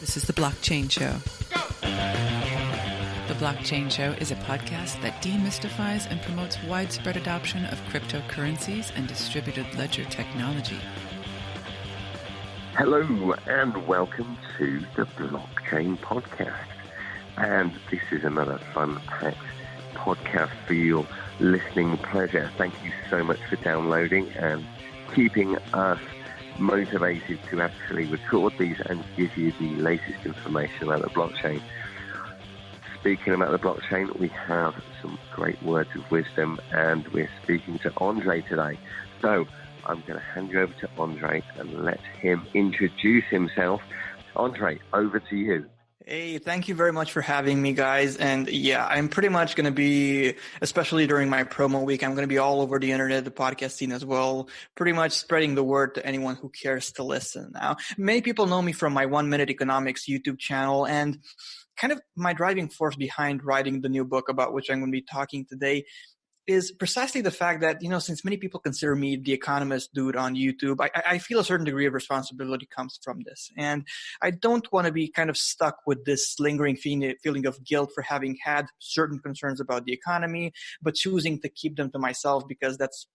This is The Blockchain Show. The Blockchain Show is a podcast that demystifies and promotes widespread adoption of cryptocurrencies and distributed ledger technology. Hello and welcome to the Blockchain Podcast. And this is another fun-packed podcast for your listening pleasure. Thank you so much for downloading and keeping us motivated to actually record these and give you the latest information about the blockchain. Speaking about the blockchain, we have some great words of wisdom, and we're speaking to Andrei today. So I'm going to hand you over to Andrei and let him introduce himself. Andrei, over to you. Hey, thank you very much for having me, guys. And yeah, I'm pretty much going to be, especially during my promo week, I'm going to be all over the internet, the podcast scene as well, pretty much spreading the word to anyone who cares to listen. Now, many people know me from my 1 Minute Economics YouTube channel, and kind of my driving force behind writing the new book about which I'm going to be talking today is precisely the fact that, since many people consider me the economist dude on YouTube, I feel a certain degree of responsibility comes from this. And I don't want to be kind of stuck with this lingering feeling of guilt for having had certain concerns about the economy, but choosing to keep them to myself because that's,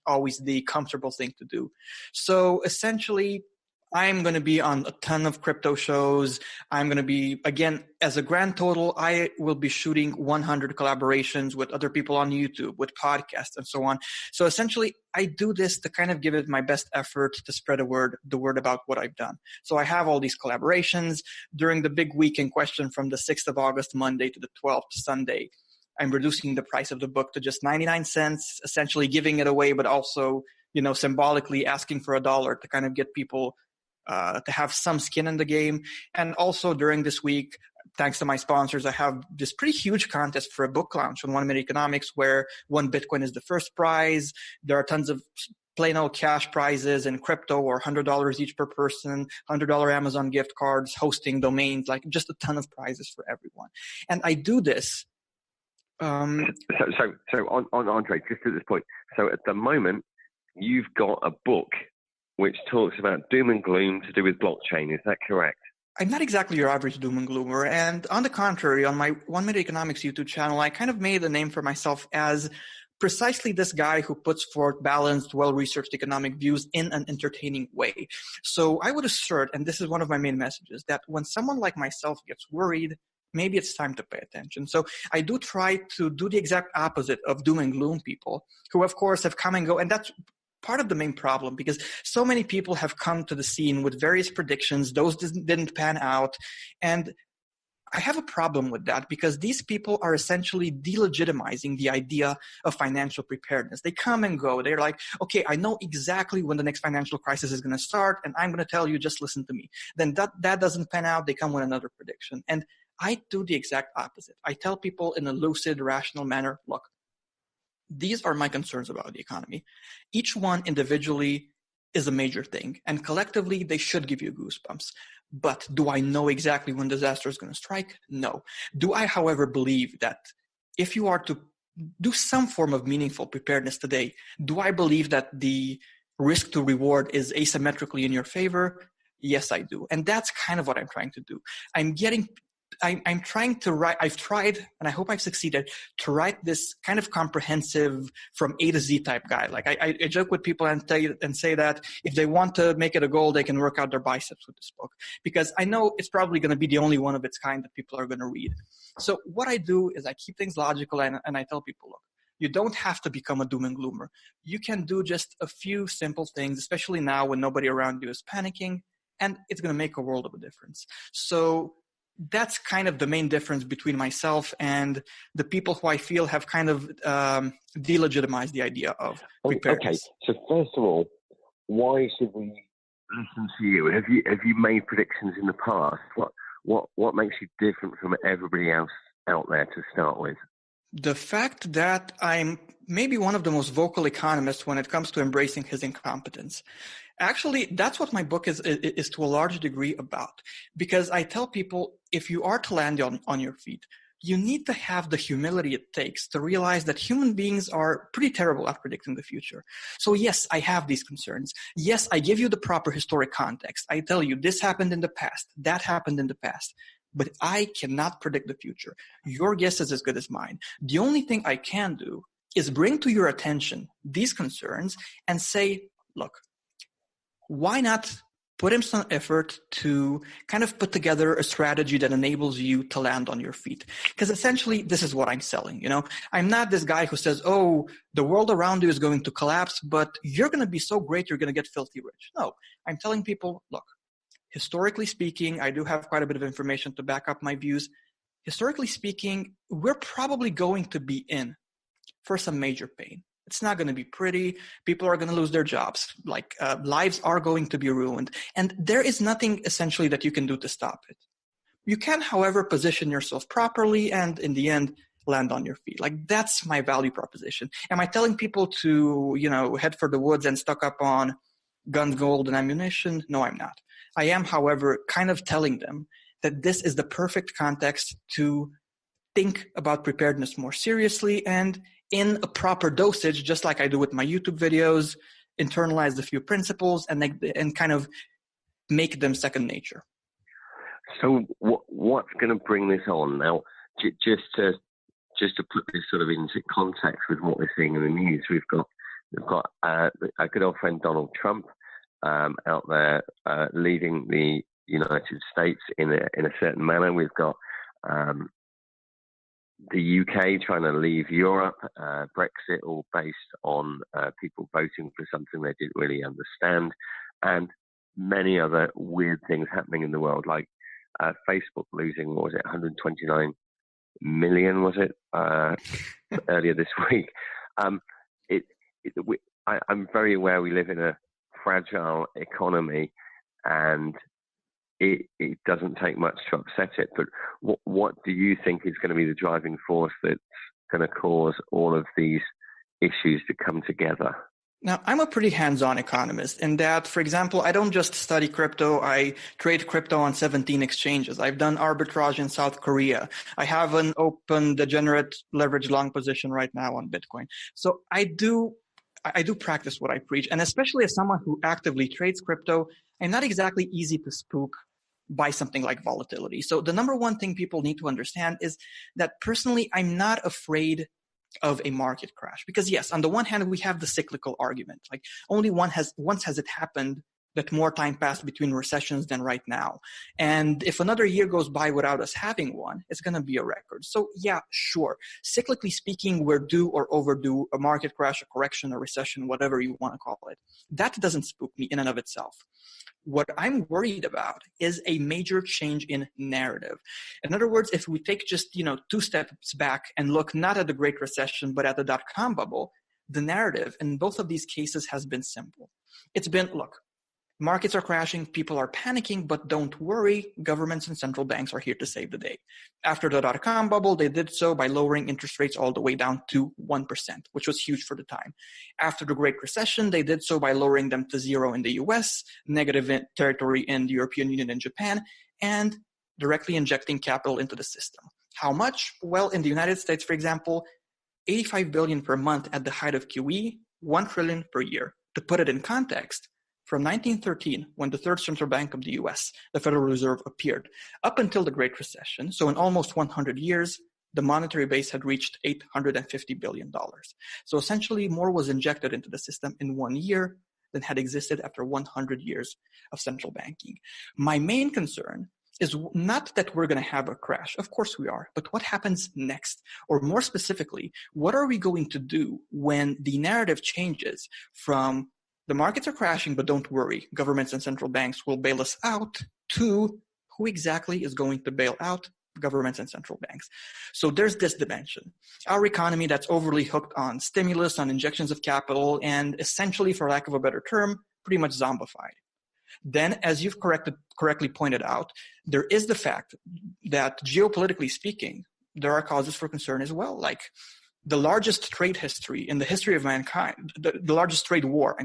always the comfortable thing to do. So essentially, I'm going to be on a ton of crypto shows. I'm going to be, again, as a grand total, I will be shooting 100 collaborations with other people on YouTube, with podcasts, and so on. So essentially, I do this to kind of give it my best effort to spread the word about what I've done. So I have all these collaborations during the big week in question from the 6th of August, Monday, to the 12th, Sunday. I'm reducing the price of the book to just 99 cents, essentially giving it away, but also, symbolically asking for $1 to kind of get people to have some skin in the game. And also during this week, thanks to my sponsors, I have this pretty huge contest for a book launch on 1 Minute Economics where 1 Bitcoin is the first prize. There are tons of plain old cash prizes in crypto, or $100 each per person, $100 Amazon gift cards, hosting domains, like just a ton of prizes for everyone. And I do this. So on Andrei, just at this point, so at the moment, you've got a book which talks about doom and gloom to do with blockchain. Is that correct? I'm not exactly your average doom and gloomer. And on the contrary, on my 1 Minute Economics YouTube channel, I kind of made a name for myself as precisely this guy who puts forth balanced, well-researched economic views in an entertaining way. So I would assert, and this is one of my main messages, that when someone like myself gets worried, maybe it's time to pay attention. So I do try to do the exact opposite of doom and gloom people, who of course have come and go. And that's part of the main problem, because so many people have come to the scene with various predictions. Those didn't pan out. And I have a problem with that, because these people are essentially delegitimizing the idea of financial preparedness. They come and go. They're like, okay, I know exactly when the next financial crisis is going to start, and I'm going to tell you, just listen to me. Then that doesn't pan out. They come with another prediction. And I do the exact opposite. I tell people in a lucid, rational manner, look, these are my concerns about the economy. Each one individually is a major thing, and collectively they should give you goosebumps. But do I know exactly when disaster is going to strike? No. Do I, however, believe that if you are to do some form of meaningful preparedness today, do I believe that the risk to reward is asymmetrically in your favor? Yes, I do. And that's kind of what I'm trying to do. I'm trying to write, I've tried, and I hope I've succeeded, to write this kind of comprehensive from A to Z type guide. Like I joke with people and say that if they want to make it a goal, they can work out their biceps with this book, because I know it's probably going to be the only one of its kind that people are going to read. So what I do is I keep things logical, and I tell people, look, you don't have to become a doom and gloomer. You can do just a few simple things, especially now when nobody around you is panicking, and it's going to make a world of a difference. So that's kind of the main difference between myself and the people who I feel have kind of delegitimized the idea of preparedness. Okay, so first of all, why should we listen to you? Have you made predictions in the past? What makes you different from everybody else out there to start with? The fact that I'm maybe one of the most vocal economists when it comes to embracing his incompetence. Actually, that's what my book is to a large degree about. Because I tell people, if you are to land on your feet, you need to have the humility it takes to realize that human beings are pretty terrible at predicting the future. So yes, I have these concerns. Yes, I give you the proper historic context. I tell you this happened in the past, that happened in the past, but I cannot predict the future. Your guess is as good as mine. The only thing I can do is bring to your attention these concerns and say, look, why not put in some effort to kind of put together a strategy that enables you to land on your feet? Because essentially, this is what I'm selling. I'm not this guy who says, oh, the world around you is going to collapse, but you're going to be so great, you're going to get filthy rich. No, I'm telling people, look, historically speaking, I do have quite a bit of information to back up my views. Historically speaking, we're probably going to be in for some major pain. It's not going to be pretty. People are going to lose their jobs. Lives are going to be ruined. And there is nothing essentially that you can do to stop it. You can, however, position yourself properly and in the end, land on your feet. That's my value proposition. Am I telling people to, head for the woods and stock up on guns, gold, and ammunition? No, I'm not. I am, however, kind of telling them that this is the perfect context to think about preparedness more seriously and in a proper dosage, just like I do with my YouTube videos, internalize a few principles and kind of make them second nature. So what's going to bring this on now? Just to put this sort of into context with what we're seeing in the news, we've got a good old friend Donald Trump out there leading the United States in a certain manner. We've got the UK trying to leave Europe, Brexit, all based on people voting for something they didn't really understand, and many other weird things happening in the world, like Facebook losing, what was it, 129 million, was it, earlier this week. I'm very aware we live in a fragile economy, and it doesn't take much to upset it. But what do you think is going to be the driving force that's going to cause all of these issues to come together? Now, I'm a pretty hands-on economist in that, for example, I don't just study crypto. I trade crypto on 17 exchanges. I've done arbitrage in South Korea. I have an open degenerate leverage long position right now on Bitcoin. So I do practice what I preach. And especially as someone who actively trades crypto, I'm not exactly easy to spook by something like volatility. So the number one thing people need to understand is that personally, I'm not afraid of a market crash. Because yes, on the one hand, we have the cyclical argument. Only once has it happened that more time passed between recessions than right now. And if another year goes by without us having one, it's going to be a record. So yeah, sure. Cyclically speaking, we're due or overdue a market crash, a correction, a recession, whatever you want to call it. That doesn't spook me in and of itself. What I'm worried about is a major change in narrative. In other words, if we take just, 2 steps back and look not at the Great Recession, but at the dot-com bubble, the narrative in both of these cases has been simple. It's been, look, markets are crashing, people are panicking, but don't worry, governments and central banks are here to save the day. After the dot-com bubble, they did so by lowering interest rates all the way down to 1%, which was huge for the time. After the Great Recession, they did so by lowering them to 0 in the US, negative territory in the European Union and Japan, and directly injecting capital into the system. How much? Well, in the United States, for example, $85 billion per month at the height of QE, $1 trillion per year. To put it in context, from 1913, when the third central bank of the US, the Federal Reserve, appeared, up until the Great Recession, so in almost 100 years, the monetary base had reached $850 billion. So essentially, more was injected into the system in 1 year than had existed after 100 years of central banking. My main concern is not that we're going to have a crash. Of course we are. But what happens next? Or more specifically, what are we going to do when the narrative changes from the markets are crashing, but don't worry, governments and central banks will bail us out, to who exactly is going to bail out governments and central banks? So there's this dimension. Our economy that's overly hooked on stimulus, on injections of capital, and essentially, for lack of a better term, pretty much zombified. Then, as you've correctly pointed out, there is the fact that geopolitically speaking, there are causes for concern as well, like the largest trade history in the history of mankind, the largest trade war,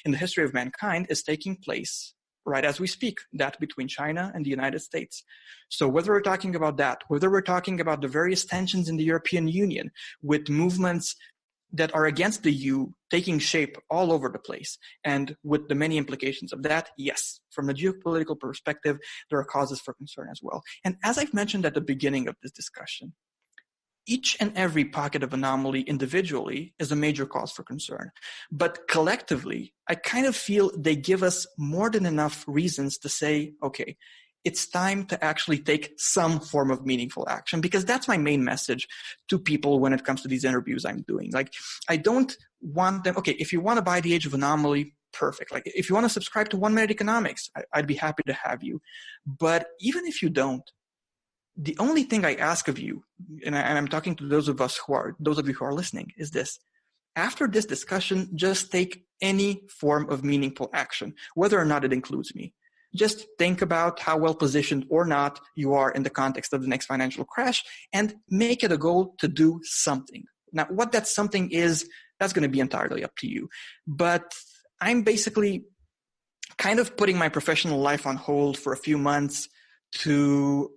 in the history of mankind is taking place right as we speak, that between China and the United States. So whether we're talking about that, whether we're talking about the various tensions in the European Union with movements that are against the EU taking shape all over the place, and with the many implications of that, yes, from a geopolitical perspective, there are causes for concern as well. And as I've mentioned at the beginning of this discussion, each and every pocket of anomaly individually is a major cause for concern. But collectively, I kind of feel they give us more than enough reasons to say, okay, it's time to actually take some form of meaningful action, because that's my main message to people when it comes to these interviews I'm doing. Like, I don't want them, okay, if you want to buy the Age of Anomaly, perfect. Like, if you want to subscribe to 1 Minute Economics, I'd be happy to have you. But even if you don't, the only thing I ask of you, and I'm talking to those of you who are listening, is this. After this discussion, just take any form of meaningful action, whether or not it includes me. Just think about how well positioned or not you are in the context of the next financial crash, and make it a goal to do something. Now, what that something is, that's going to be entirely up to you. But I'm basically kind of putting my professional life on hold for a few months to,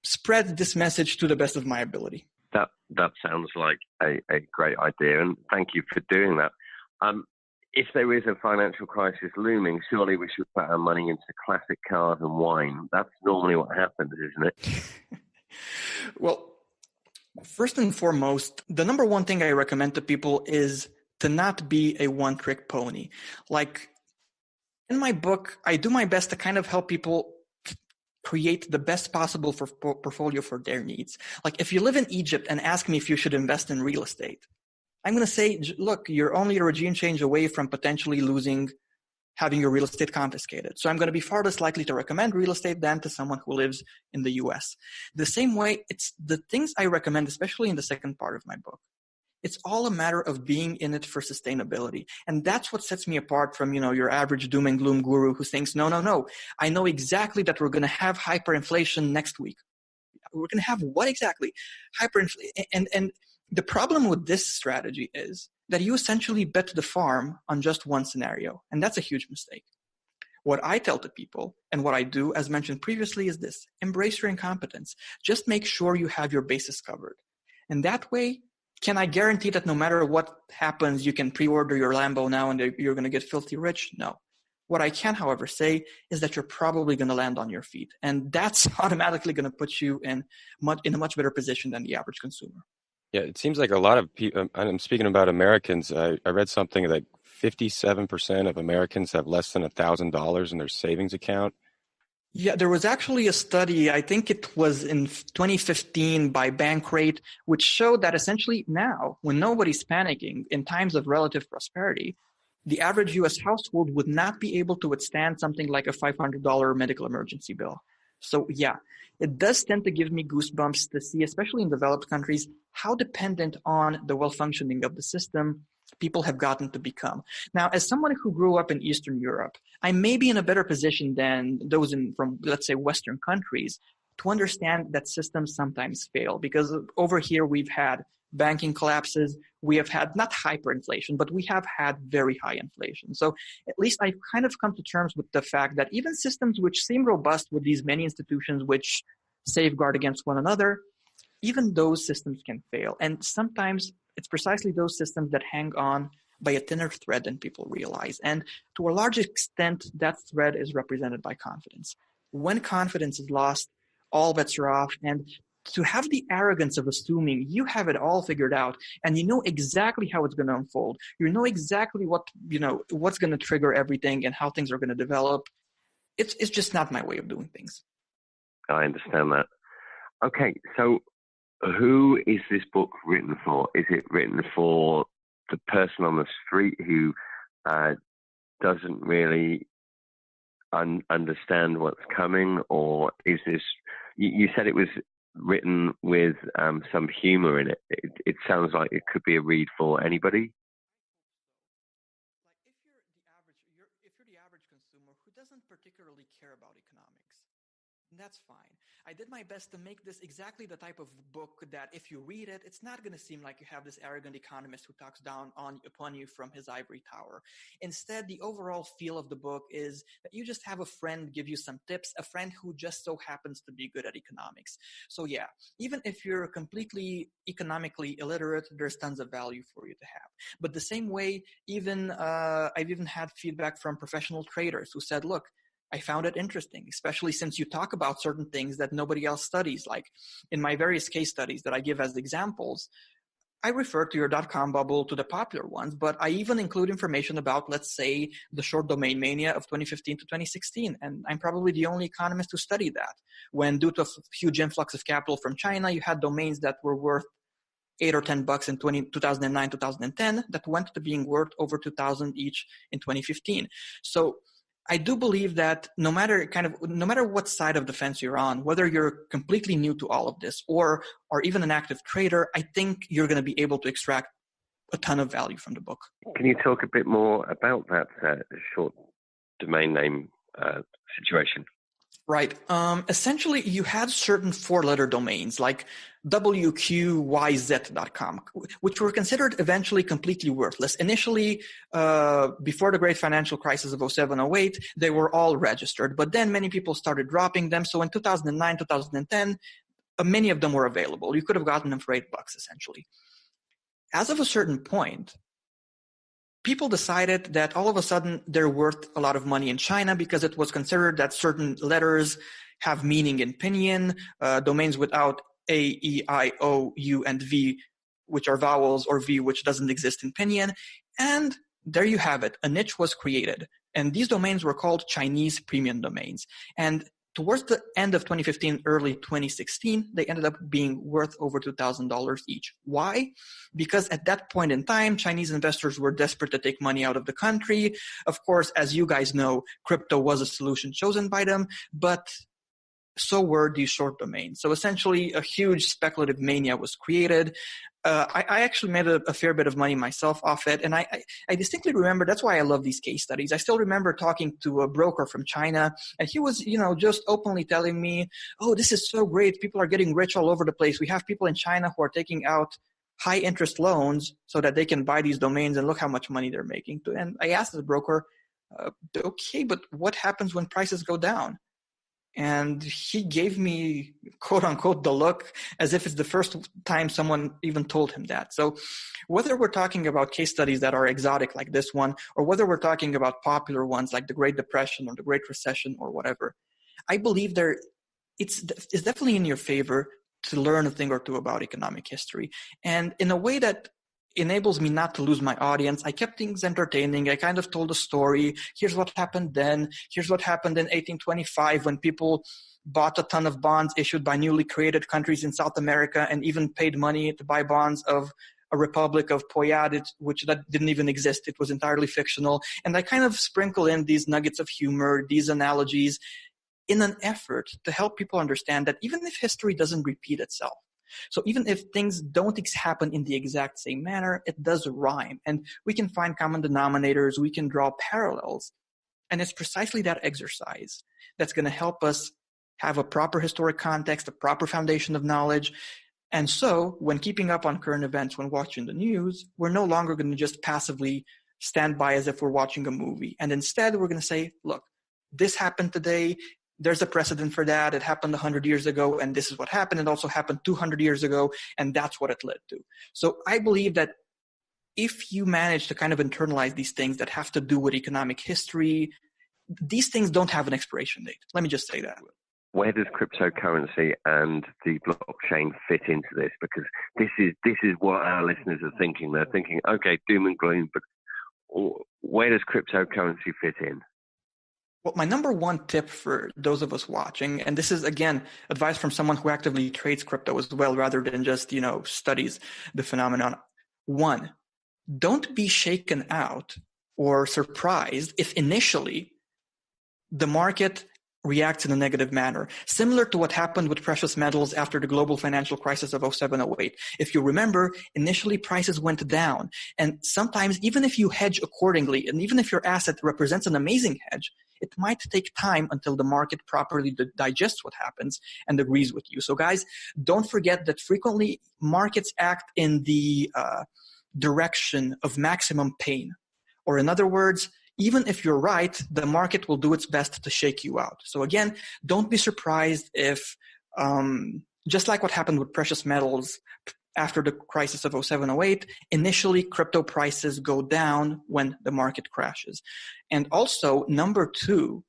spread this message to the best of my ability. That sounds like a great idea, and thank you for doing that. If there is a financial crisis looming, surely we should put our money into classic cars and wine. That's normally what happens, isn't it? Well, first and foremost, the number one thing I recommend to people is to not be a one-trick pony. Like, in my book, I do my best to kind of help people create the best possible portfolio for their needs. Like, if you live in Egypt and ask me if you should invest in real estate, I'm going to say, look, you're only a regime change away from potentially having your real estate confiscated. So I'm going to be far less likely to recommend real estate than to someone who lives in the US. The same way, it's the things I recommend, especially in the second part of my book. It's all a matter of being in it for sustainability. And that's what sets me apart from, your average doom and gloom guru who thinks, no, I know exactly that we're going to have hyperinflation next week. We're going to have what exactly? Hyperinflation. And the problem with this strategy is that you essentially bet the farm on just one scenario. And that's a huge mistake. What I tell to people, and what I do, as mentioned previously, is this: embrace your incompetence. Just make sure you have your bases covered. And that way, can I guarantee that no matter what happens, you can pre-order your Lambo now and you're going to get filthy rich? No. What I can, however, say is that you're probably going to land on your feet. And that's automatically going to put you in a much better position than the average consumer. Yeah, it seems like a lot of people, I'm speaking about Americans, I read something like 57% of Americans have less than $1,000 in their savings account. Yeah, there was actually a study, I think it was in 2015 by Bankrate, which showed that essentially now, when nobody's panicking in times of relative prosperity, the average US household would not be able to withstand something like a $500 medical emergency bill. So yeah, it does tend to give me goosebumps to see, especially in developed countries, how dependent on the well-functioning of the system people have gotten to become. Now, as someone who grew up in Eastern Europe, I may be in a better position than those from, let's say, Western countries to understand that systems sometimes fail, because over here we've had banking collapses, we have had not hyperinflation, but we have had very high inflation. So at least I've kind of come to terms with the fact that even systems which seem robust with these many institutions which safeguard against one another, even those systems can fail. And sometimes it's precisely those systems that hang on by a thinner thread than people realize. And to a large extent, that thread is represented by confidence. When confidence is lost, all bets are off. And to have the arrogance of assuming you have it all figured out and you know exactly how it's going to unfold, you know exactly what's going to trigger everything and how things are going to develop, it's just not my way of doing things. I understand that. Okay, so who is this book written for? Is it written for the person on the street who doesn't really understand what's coming, or is this? You said it was written with some humor in it. It sounds like it could be a read for anybody. Like if you're the average consumer who doesn't particularly care about economics, That's fine. I did my best to make this exactly the type of book that if you read it, it's not going to seem like you have this arrogant economist who talks down upon you from his ivory tower. Instead, the overall feel of the book is that you just have a friend give you some tips, a friend who just so happens to be good at economics. So yeah, even if you're completely economically illiterate, there's tons of value for you to have. But the same way, I've even had feedback from professional traders who said, look, I found it interesting, especially since you talk about certain things that nobody else studies. Like in my various case studies that I give as examples, I refer to your dot-com bubble, to the popular ones, but I even include information about, let's say, the short domain mania of 2015 to 2016. And I'm probably the only economist who studied that, when due to a huge influx of capital from China, you had domains that were worth $8 or $10 in 2009, 2010 that went to being worth over 2,000 each in 2015. So I do believe that no matter what side of the fence you're on, whether you're completely new to all of this or even an active trader, I think you're going to be able to extract a ton of value from the book. Can you talk a bit more about that short domain name situation? Right. Essentially, you had certain four-letter domains like WQYZ.com, which were considered eventually completely worthless. Initially, before the great financial crisis of 07-08, they were all registered, but then many people started dropping them. So in 2009, 2010, many of them were available. You could have gotten them for $8 essentially. As of a certain point, people decided that all of a sudden they're worth a lot of money in China because it was considered that certain letters have meaning in pinyin, domains without A, E, I, O, U, and V, which are vowels, or V, which doesn't exist in pinyin. And there you have it. A niche was created. And these domains were called Chinese premium domains. And towards the end of 2015, early 2016, they ended up being worth over $2,000 each. Why? Because at that point in time, Chinese investors were desperate to take money out of the country. Of course, as you guys know, crypto was a solution chosen by them, but so were these short domains. So essentially, a huge speculative mania was created. I actually made a fair bit of money myself off it. And I distinctly remember, that's why I love these case studies. I still remember talking to a broker from China, and he was, just openly telling me, oh, this is so great. People are getting rich all over the place. We have people in China who are taking out high interest loans so that they can buy these domains, and look how much money they're making. And I asked the broker, okay, but what happens when prices go down? And he gave me, quote unquote, the look as if it's the first time someone even told him that. So whether we're talking about case studies that are exotic like this one, or whether we're talking about popular ones like the Great Depression or the Great Recession or whatever, I believe it's definitely in your favor to learn a thing or two about economic history. And in a way that enables me not to lose my audience, I kept things entertaining. I kind of told a story. Here's what happened then. Here's what happened in 1825 when people bought a ton of bonds issued by newly created countries in South America and even paid money to buy bonds of a republic of Poyad, which that didn't even exist. It was entirely fictional. And I kind of sprinkle in these nuggets of humor, these analogies, in an effort to help people understand that even if history doesn't repeat itself, so even if things don't happen in the exact same manner, it does rhyme. And we can find common denominators, we can draw parallels. And it's precisely that exercise that's going to help us have a proper historic context, a proper foundation of knowledge. And so when keeping up on current events, when watching the news, we're no longer going to just passively stand by as if we're watching a movie. And instead, we're going to say, look, this happened today. There's a precedent for that. It happened 100 years ago, and this is what happened. It also happened 200 years ago, and that's what it led to. So I believe that if you manage to kind of internalize these things that have to do with economic history, these things don't have an expiration date. Let me just say that. Where does cryptocurrency and the blockchain fit into this? Because this is what our listeners are thinking. They're thinking, okay, doom and gloom, but where does cryptocurrency fit in? Well, my number one tip for those of us watching, and this is, again, advice from someone who actively trades crypto as well, rather than just, studies the phenomenon. One, don't be shaken out or surprised if initially the market reacts in a negative manner, similar to what happened with precious metals after the global financial crisis of 07-08. If you remember, initially prices went down, and sometimes even if you hedge accordingly, and even if your asset represents an amazing hedge, it might take time until the market properly digests what happens and agrees with you. So guys, don't forget that frequently markets act in the direction of maximum pain. Or in other words, even if you're right, the market will do its best to shake you out. So again, don't be surprised if, just like what happened with precious metals after the crisis of 07-08, initially crypto prices go down when the market crashes. And also, number two,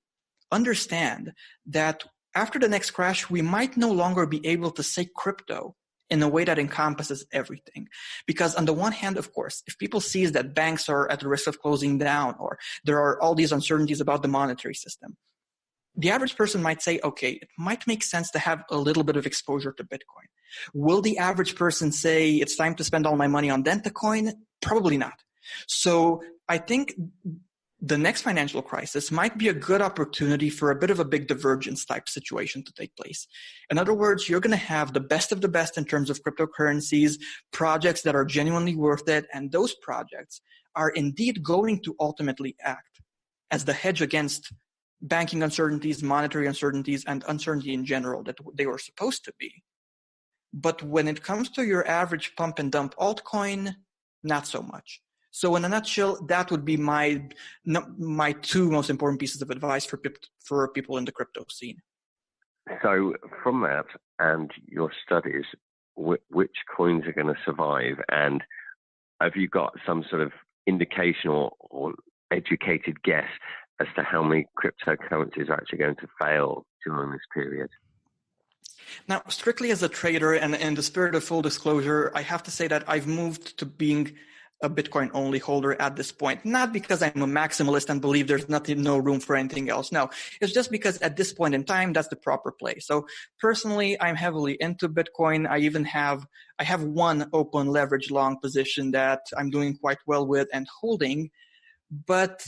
understand that after the next crash, we might no longer be able to say crypto in a way that encompasses everything. Because on the one hand, of course, if people see that banks are at the risk of closing down, or there are all these uncertainties about the monetary system, the average person might say, okay, it might make sense to have a little bit of exposure to Bitcoin. Will the average person say it's time to spend all my money on Dentacoin? Probably not. So I think the next financial crisis might be a good opportunity for a bit of a big divergence type situation to take place. In other words, you're going to have the best of the best in terms of cryptocurrencies, projects that are genuinely worth it, and those projects are indeed going to ultimately act as the hedge against banking uncertainties, monetary uncertainties, and uncertainty in general that they were supposed to be. But when it comes to your average pump and dump altcoin, not so much. So in a nutshell, that would be my two most important pieces of advice for people in the crypto scene. So from that and your studies, which coins are going to survive? And have you got some sort of indication or educated guess as to how many cryptocurrencies are actually going to fail during this period? Now, strictly as a trader and in the spirit of full disclosure, I have to say that I've moved to being a Bitcoin-only holder at this point, not because I'm a maximalist and believe there's no room for anything else. No, it's just because at this point in time, that's the proper play. So personally, I'm heavily into Bitcoin. I have one open leverage long position that I'm doing quite well with and holding. But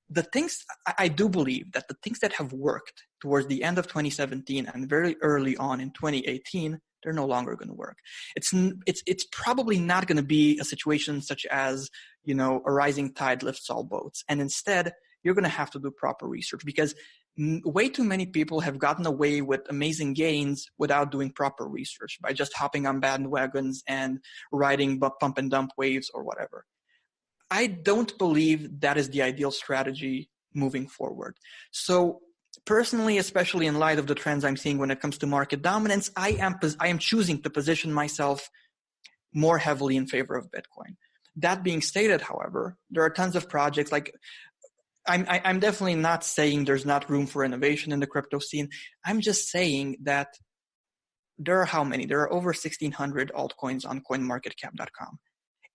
the things I do believe that the things that have worked towards the end of 2017 and very early on in 2018, they're no longer going to work. It's probably not going to be a situation such as, a rising tide lifts all boats. And instead, you're going to have to do proper research because way too many people have gotten away with amazing gains without doing proper research by just hopping on bandwagons and riding pump and dump waves or whatever. I don't believe that is the ideal strategy moving forward. So personally, especially in light of the trends I'm seeing when it comes to market dominance, I am choosing to position myself more heavily in favor of Bitcoin. That being stated, however, there are tons of projects like I'm definitely not saying there's not room for innovation in the crypto scene. I'm just saying that there are how many? There are over 1,600 altcoins on coinmarketcap.com.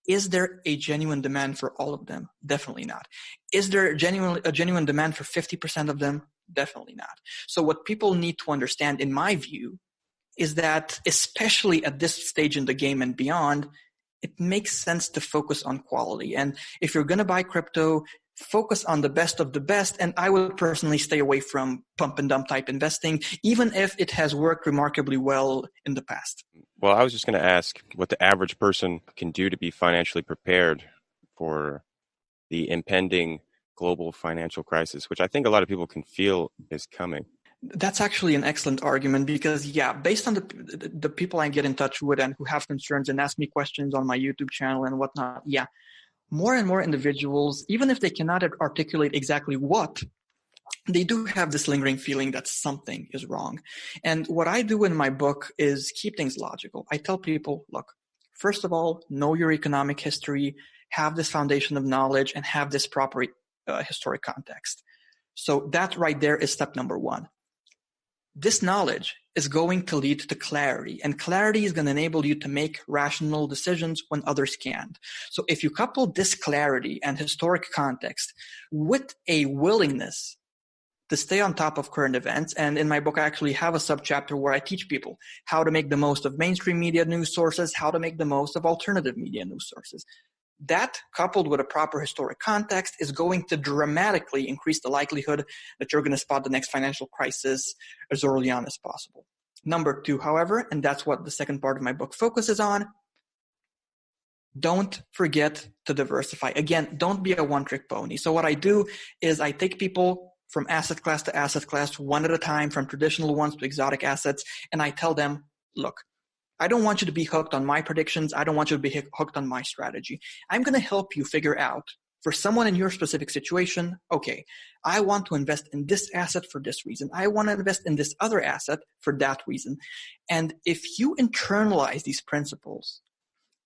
Is there a genuine demand for all of them? Definitely not. Is there a genuine demand for 50% of them? Definitely not. So what people need to understand, in my view, is that especially at this stage in the game and beyond, it makes sense to focus on quality. And if you're going to buy crypto, focus on the best of the best. And I would personally stay away from pump and dump type investing, even if it has worked remarkably well in the past. Well, I was just going to ask what the average person can do to be financially prepared for the impending global financial crisis, which I think a lot of people can feel is coming. That's actually an excellent argument because, based on the people I get in touch with and who have concerns and ask me questions on my YouTube channel and whatnot, more and more individuals, even if they cannot articulate exactly what, they do have this lingering feeling that something is wrong. And what I do in my book is keep things logical. I tell people, look, first of all, know your economic history, have this foundation of knowledge, and have this proper historic context. So that right there is step number one. This knowledge is going to lead to clarity, and clarity is going to enable you to make rational decisions when others can't. So if you couple this clarity and historic context with a willingness to stay on top of current events, and in my book I actually have a subchapter where I teach people how to make the most of mainstream media news sources, how to make the most of alternative media news sources. That, coupled with a proper historic context, is going to dramatically increase the likelihood that you're going to spot the next financial crisis as early on as possible. Number two, however, and that's what the second part of my book focuses on, don't forget to diversify. Again, don't be a one-trick pony. So what I do is I take people from asset class to asset class, one at a time, from traditional ones to exotic assets, and I tell them, look, I don't want you to be hooked on my predictions. I don't want you to be hooked on my strategy. I'm going to help you figure out, for someone in your specific situation, okay, I want to invest in this asset for this reason. I want to invest in this other asset for that reason. And if you internalize these principles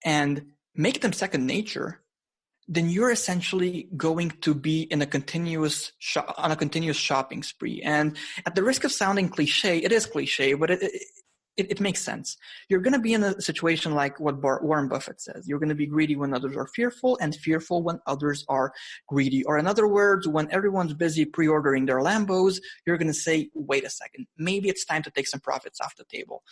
and make them second nature, then you're essentially going to be in a continuous shopping spree. And at the risk of sounding cliche, it is cliche, but it makes sense. You're going to be in a situation like what Warren Buffett says. You're going to be greedy when others are fearful, and fearful when others are greedy. Or in other words, when everyone's busy pre-ordering their Lambos, you're going to say, wait a second, maybe it's time to take some profits off the table.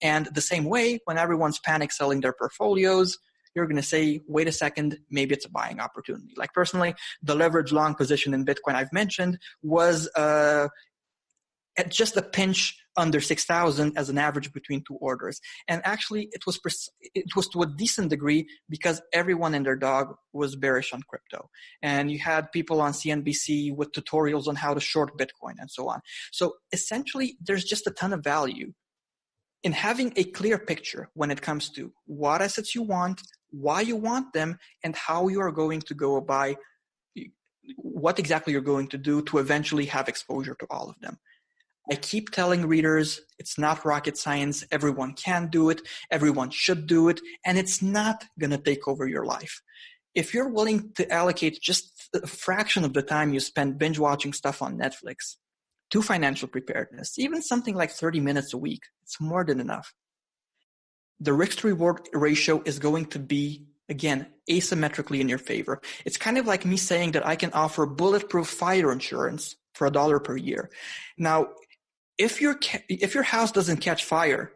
And the same way, when everyone's panic selling their portfolios, you're going to say, wait a second, maybe it's a buying opportunity. Like personally, the leverage long position in Bitcoin I've mentioned was at just a pinch under 6,000 as an average between two orders. And actually, it was to a decent degree because everyone and their dog was bearish on crypto. And you had people on CNBC with tutorials on how to short Bitcoin and so on. So essentially, there's just a ton of value in having a clear picture when it comes to what assets you want, why you want them, and how you are going to go about what exactly you're going to do to eventually have exposure to all of them. I keep telling readers, it's not rocket science. Everyone can do it. Everyone should do it. And it's not going to take over your life. If you're willing to allocate just a fraction of the time you spend binge watching stuff on Netflix to financial preparedness, even something like 30 minutes a week, it's more than enough. The risk-to-reward ratio is going to be, again, asymmetrically in your favor. It's kind of like me saying that I can offer bulletproof fire insurance for $1 per year. Now, if your house doesn't catch fire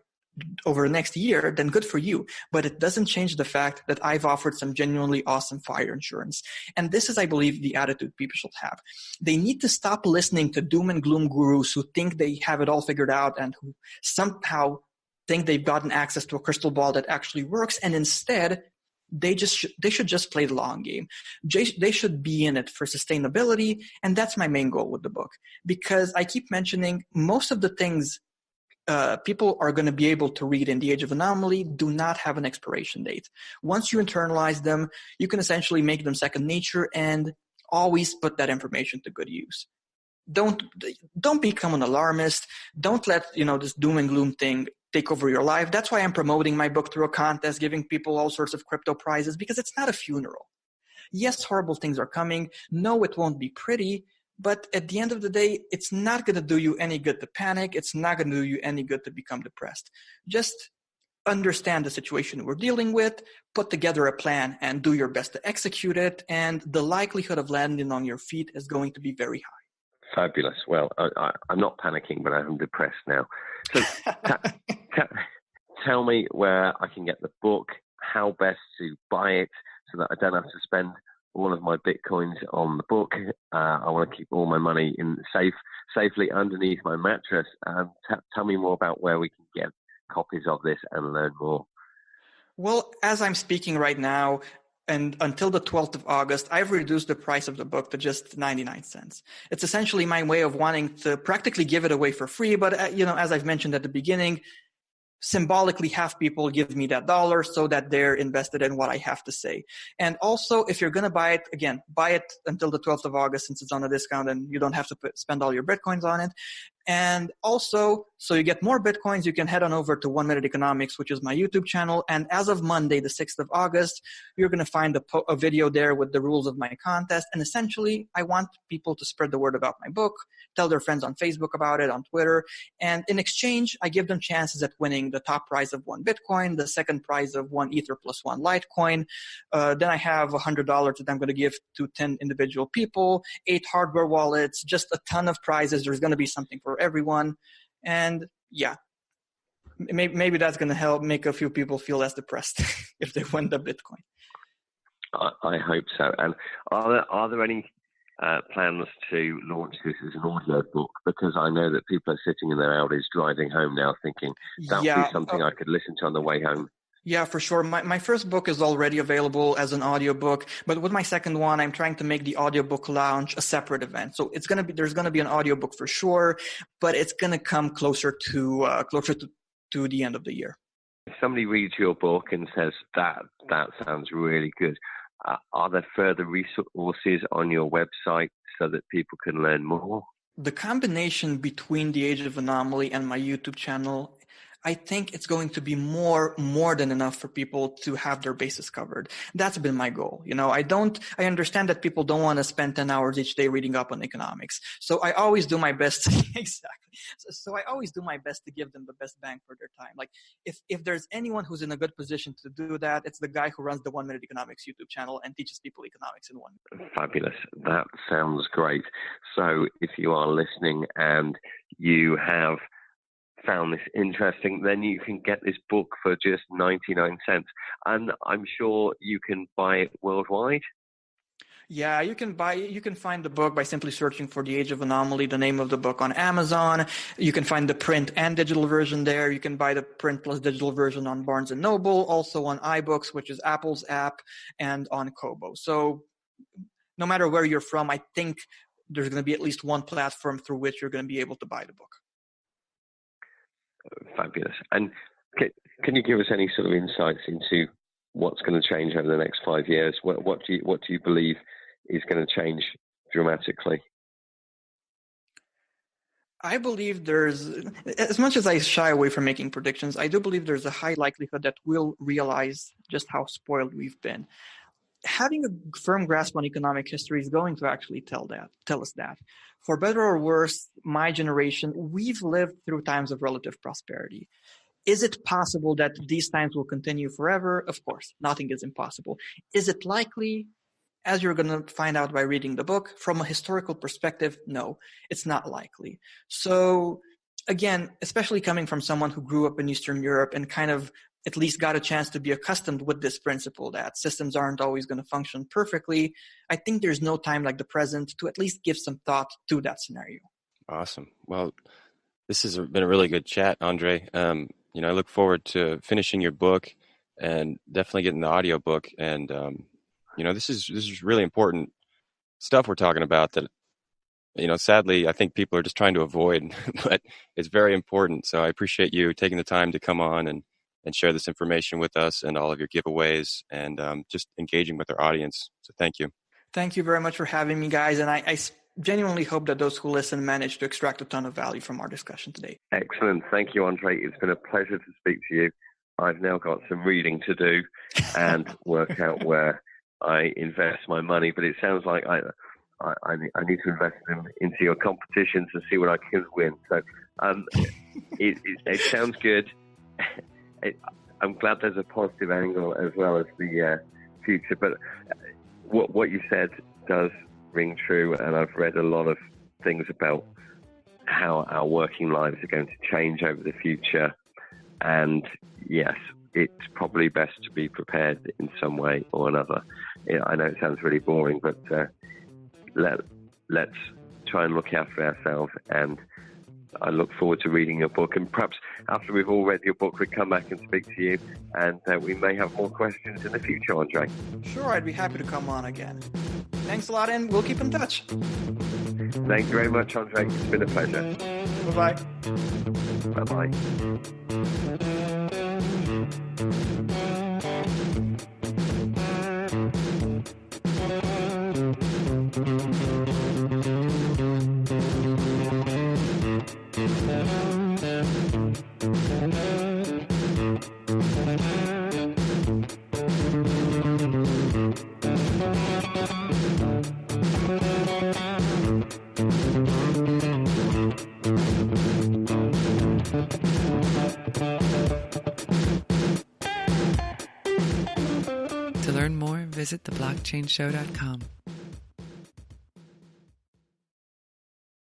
over the next year, then good for you. But it doesn't change the fact that I've offered some genuinely awesome fire insurance. And this is, I believe, the attitude people should have. They need to stop listening to doom and gloom gurus who think they have it all figured out and who somehow think they've gotten access to a crystal ball that actually works. And instead, they should just play the long game. They should be in it for sustainability, and that's my main goal with the book. Because I keep mentioning most of the things people are going to be able to read in the Age of Anomaly do not have an expiration date. Once you internalize them, you can essentially make them second nature and always put that information to good use. Don't become an alarmist. Don't let this doom and gloom thing take over your life. That's why I'm promoting my book through a contest, giving people all sorts of crypto prizes, because it's not a funeral. Yes, horrible things are coming. No, it won't be pretty. But at the end of the day, it's not going to do you any good to panic. It's not going to do you any good to become depressed. Just understand the situation we're dealing with, put together a plan, and do your best to execute it. And the likelihood of landing on your feet is going to be very high. Fabulous. Well, I'm not panicking, but I'm depressed now. So tell me where I can get the book, how best to buy it so that I don't have to spend all of my Bitcoins on the book. I want to keep all my money safely underneath my mattress. Tell me more about where we can get copies of this and learn more. Well, as I'm speaking right now, and until the 12th of August, I've reduced the price of the book to just 99 cents. It's essentially my way of wanting to practically give it away for free. But, as I've mentioned at the beginning, symbolically have people give me that $1 so that they're invested in what I have to say. And also, if you're going to buy it, again, buy it until the 12th of August since it's on a discount and you don't have to spend all your Bitcoins on it. And also, so you get more Bitcoins, you can head on over to 1 Minute Economics, which is my YouTube channel. And as of Monday, the 6th of August, you're going to find a video there with the rules of my contest. And essentially, I want people to spread the word about my book, tell their friends on Facebook about it, on Twitter. And in exchange, I give them chances at winning the top prize of 1 Bitcoin, the second prize of 1 Ether plus 1 Litecoin. Then I have $100 that I'm going to give to 10 individual people, 8 hardware wallets, just a ton of prizes. There's going to be something for everyone. And yeah, maybe that's going to help make a few people feel less depressed if they win the Bitcoin. I hope so. And are there any plans to launch this as an audio book? Because I know that people are sitting in their Audis driving home now thinking that would be something I could listen to on the way home. Yeah, for sure. My first book is already available as an audiobook, but with my second one, I'm trying to make the audiobook launch a separate event. So there's gonna be an audiobook for sure, but it's gonna come closer to the end of the year. If somebody reads your book and says that sounds really good, are there further resources on your website so that people can learn more? The combination between the Age of Anomaly and my YouTube channel, I think it's going to be more than enough for people to have their bases covered. That's been my goal. I understand that people don't want to spend 10 hours each day reading up on economics. So I always do my best. Exactly. So I always do my best to give them the best bang for their time. Like if there's anyone who's in a good position to do that, it's the guy who runs the 1 Minute Economics YouTube channel and teaches people economics in 1 minute. Fabulous. That sounds great. So if you are listening and you have found this interesting, then you can get this book for just 99 cents. And I'm sure you can buy it worldwide. Yeah, you can find the book by simply searching for The Age of Anomaly, the name of the book, on Amazon. You can find the print and digital version there. You can buy the print plus digital version on Barnes & Noble, also on iBooks, which is Apple's app, and on Kobo. So no matter where you're from, I think there's going to be at least one platform through which you're going to be able to buy the book. Fabulous. And can you give us any sort of insights into what's going to change over the next 5 years? What do you believe is going to change dramatically? I believe as much as I shy away from making predictions, I do believe there's a high likelihood that we'll realize just how spoiled we've been. Having a firm grasp on economic history is going to actually tell us that. For better or worse, my generation, we've lived through times of relative prosperity. Is it possible that these times will continue forever? Of course, nothing is impossible. Is it likely? As you're going to find out by reading the book, from a historical perspective, no, it's not likely. So again, especially coming from someone who grew up in Eastern Europe and kind of at least got a chance to be accustomed with this principle that systems aren't always going to function perfectly, I think there's no time like the present to at least give some thought to that scenario. Awesome. Well, this has been a really good chat, Andrei. I look forward to finishing your book and definitely getting the audio book. And, this is really important stuff we're talking about that, sadly, I think people are just trying to avoid, but it's very important. So I appreciate you taking the time to come on and share this information with us and all of your giveaways and just engaging with our audience. So thank you. Thank you very much for having me, guys. And I genuinely hope that those who listen manage to extract a ton of value from our discussion today. Excellent. Thank you, Andrei. It's been a pleasure to speak to you. I've now got some reading to do and work out where I invest my money, but it sounds like I need to invest into your competitions and see what I can win. So it sounds good. I'm glad there's a positive angle as well as the future, but what you said does ring true, and I've read a lot of things about how our working lives are going to change over the future, and yes, it's probably best to be prepared in some way or another. I know it sounds really boring, but let's try and look after ourselves, and I look forward to reading your book, and perhaps after we've all read your book, we'll come back and speak to you, and we may have more questions in the future, Andrei. Sure, I'd be happy to come on again. Thanks a lot, and we'll keep in touch. Thank you very much, Andrei. It's been a pleasure. Bye-bye. Bye-bye. To learn more, visit theblockchainshow.com.